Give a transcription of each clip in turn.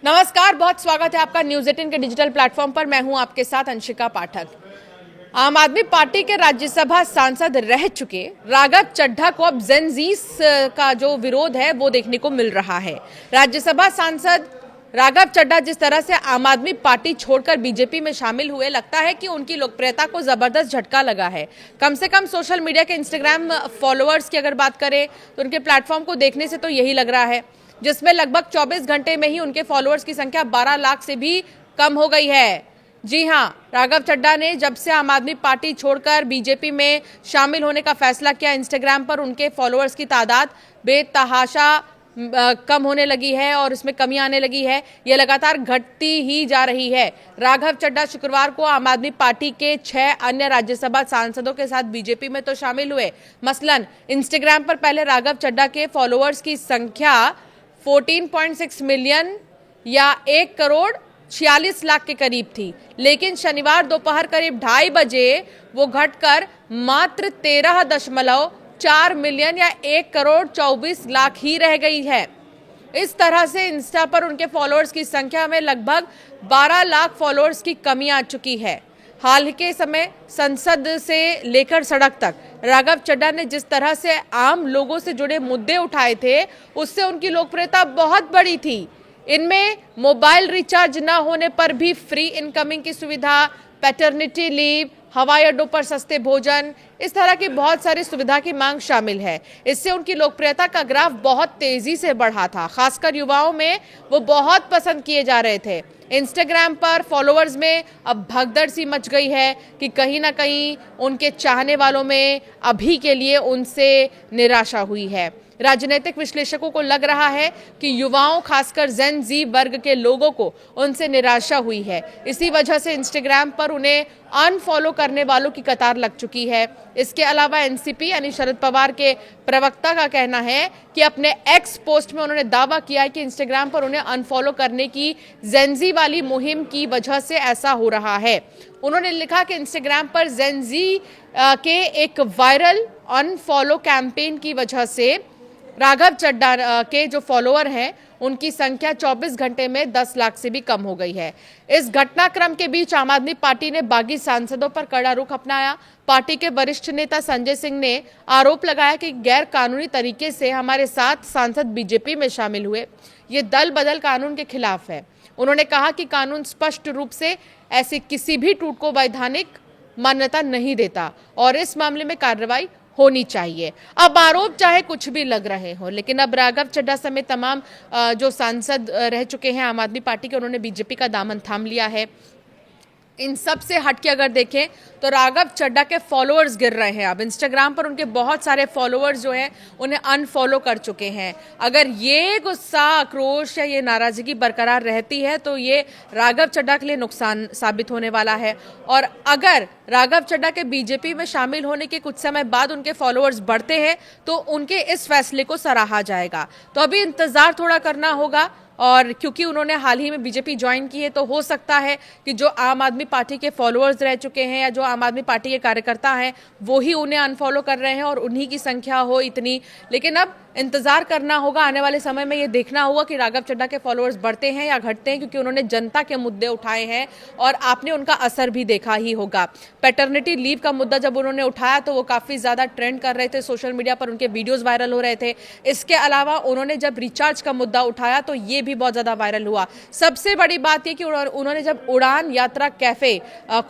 नमस्कार, बहुत स्वागत है आपका न्यूज 18 के डिजिटल प्लेटफॉर्म पर। मैं हूं आपके साथ अंशिका पाठक। आम आदमी पार्टी के राज्यसभा सांसद रह चुके राघव चड्ढा को अब जेनजीस का जो विरोध है वो देखने को मिल रहा है। राज्यसभा सांसद राघव चड्ढा जिस तरह से आम आदमी पार्टी छोड़कर बीजेपी में शामिल हुए, लगता है कि उनकी लोकप्रियता को जबरदस्त झटका लगा है। कम से कम सोशल मीडिया के इंस्टाग्राम फॉलोअर्स की अगर बात करें तो उनके प्लेटफॉर्म को देखने से तो यही लग रहा है, जिसमें लगभग 24 घंटे में ही उनके फॉलोअर्स की संख्या 12 लाख से भी कम हो गई है। जी हां, राघव चड्ढा ने जब से आम आदमी पार्टी छोड़कर बीजेपी में शामिल होने का फैसला किया, इंस्टाग्राम पर उनके फॉलोअर्स की तादाद बेतहाशा कम होने लगी है और इसमें कमी आने लगी है। यह लगातार घटती ही जा रही है। राघव चड्ढा शुक्रवार को आम आदमी पार्टी के 6 अन्य राज्यसभा सांसदों के साथ बीजेपी में तो शामिल हुए। मसलन इंस्टाग्राम पर पहले राघव चड्ढा के फॉलोअर्स की संख्या 14.6 मिलियन या 1 करोड़ 46 लाख के करीब थी, लेकिन शनिवार दोपहर करीब 2:30 बजे वो घटकर मात्र 13.4 मिलियन या 1 करोड़ 24 लाख ही रह गई है। इस तरह से इंस्टा पर उनके फॉलोअर्स की संख्या में लगभग 12 लाख फॉलोअर्स की कमी आ चुकी है। हाल के समय संसद से लेकर सड़क तक राघव चड्ढा ने जिस तरह से आम लोगों से जुड़े मुद्दे उठाए थे, उससे उनकी लोकप्रियता बहुत बड़ी थी। इनमें मोबाइल रिचार्ज न होने पर भी फ्री इनकमिंग की सुविधा, पैटर्निटी लीव, हवाई अड्डों पर सस्ते भोजन, इस तरह की बहुत सारी सुविधा की मांग शामिल है। इससे उनकी लोकप्रियता का ग्राफ बहुत तेजी से बढ़ा था। खासकर युवाओं में वो बहुत पसंद किए जा रहे थे। इंस्टाग्राम पर फॉलोअर्स में अब भगदड़ सी मच गई है कि कहीं ना कहीं उनके चाहने वालों में अभी के लिए उनसे निराशा हुई है। राजनीतिक विश्लेषकों को लग रहा है कि युवाओं, खासकर जेन जी वर्ग के लोगों को उनसे निराशा हुई है। इसी वजह से इंस्टाग्राम पर उन्हें अनफॉलो करने वालों की कतार लग चुकी है। इसके अलावा एनसीपी यानी शरद पवार के प्रवक्ता का कहना है कि अपने एक्स पोस्ट में उन्होंने दावा किया है कि इंस्टाग्राम पर उन्हें अनफॉलो करने की जेनजी वाली मुहिम की वजह से ऐसा हो रहा है। उन्होंने लिखा कि इंस्टाग्राम पर जेनजी के एक वायरल अनफॉलो कैंपेन की वजह से राघव चड्ढा के जो फॉलोअर हैं उनकी संख्या 24 घंटे में 10 लाख से भी कम हो गई है। इस घटनाक्रम के बीच आम आदमी पार्टी ने बागी सांसदों पर कड़ा रुख अपनाया। पार्टी के वरिष्ठ नेता संजय सिंह ने आरोप लगाया कि गैर कानूनी तरीके से हमारे 7 सांसद बीजेपी में शामिल हुए। ये दल बदल कानून के खिलाफ है। उन्होंने कहा कि कानून स्पष्ट रूप से ऐसे किसी भी टूट को वैधानिक मान्यता नहीं देता और इस मामले में कार्रवाई होनी चाहिए। अब आरोप चाहे कुछ भी लग रहे हो, लेकिन अब राघव चड्ढा समेत तमाम जो सांसद रह चुके हैं आम आदमी पार्टी के, उन्होंने बीजेपी का दामन थाम लिया है। इन सब से हटके अगर देखें तो राघव चड्ढा के फॉलोअर्स गिर रहे हैं। अब इंस्टाग्राम पर उनके बहुत सारे फॉलोअर्स जो हैं उन्हें अनफॉलो कर चुके हैं। अगर ये गुस्सा, आक्रोश या ये नाराजगी बरकरार रहती है तो ये राघव चड्ढा के लिए नुकसान साबित होने वाला है। और अगर राघव चड्ढा के बीजेपी में शामिल होने के कुछ समय बाद उनके फॉलोअर्स बढ़ते हैं तो उनके इस फैसले को सराहा जाएगा। तो अभी इंतजार थोड़ा करना होगा, और क्योंकि उन्होंने हाल ही में बीजेपी ज्वाइन की है तो हो सकता है कि जो आम आदमी पार्टी के फॉलोअर्स रह चुके हैं या जो आम आदमी पार्टी के कार्यकर्ता हैं वो ही उन्हें अनफॉलो कर रहे हैं और उन्हीं की संख्या हो इतनी। लेकिन अब इंतजार करना होगा, आने वाले समय में ये देखना होगा कि राघव चड्ढा के फॉलोअर्स बढ़ते हैं या घटते हैं, क्योंकि उन्होंने जनता के मुद्दे उठाए हैं और आपने उनका असर भी देखा ही होगा। पैटर्निटी लीव का मुद्दा जब उन्होंने उठाया तो वो काफ़ी ज़्यादा ट्रेंड कर रहे थे, सोशल मीडिया पर उनके वीडियोज़ वायरल हो रहे थे। इसके अलावा उन्होंने जब रिचार्ज का मुद्दा उठाया तो ये भी बहुत ज़्यादा वायरल हुआ। सबसे बड़ी बात यह कि उन्होंने जब उड़ान यात्रा कैफ़े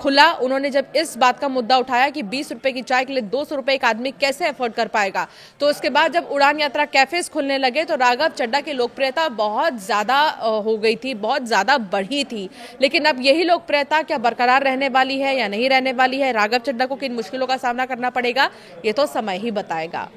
खुला, उन्होंने जब इस बात का मुद्दा उठाया कि 20 रुपये की चाय के लिए 200 रुपये एक आदमी कैसे अफोर्ड कर पाएगा, तो उसके बाद जब उड़ान यात्रा कैफेज खुलने लगे तो राघव चड्ढा की लोकप्रियता बहुत ज़्यादा हो गई थी, बहुत ज़्यादा बढ़ी थी। लेकिन अब यही लोकप्रियता क्या बरकरार रहने वाली है या नहीं रहने वाली है, राघव चड्ढा को किन मुश्किलों का सामना करना पड़ेगा, ये तो समय ही बताएगा।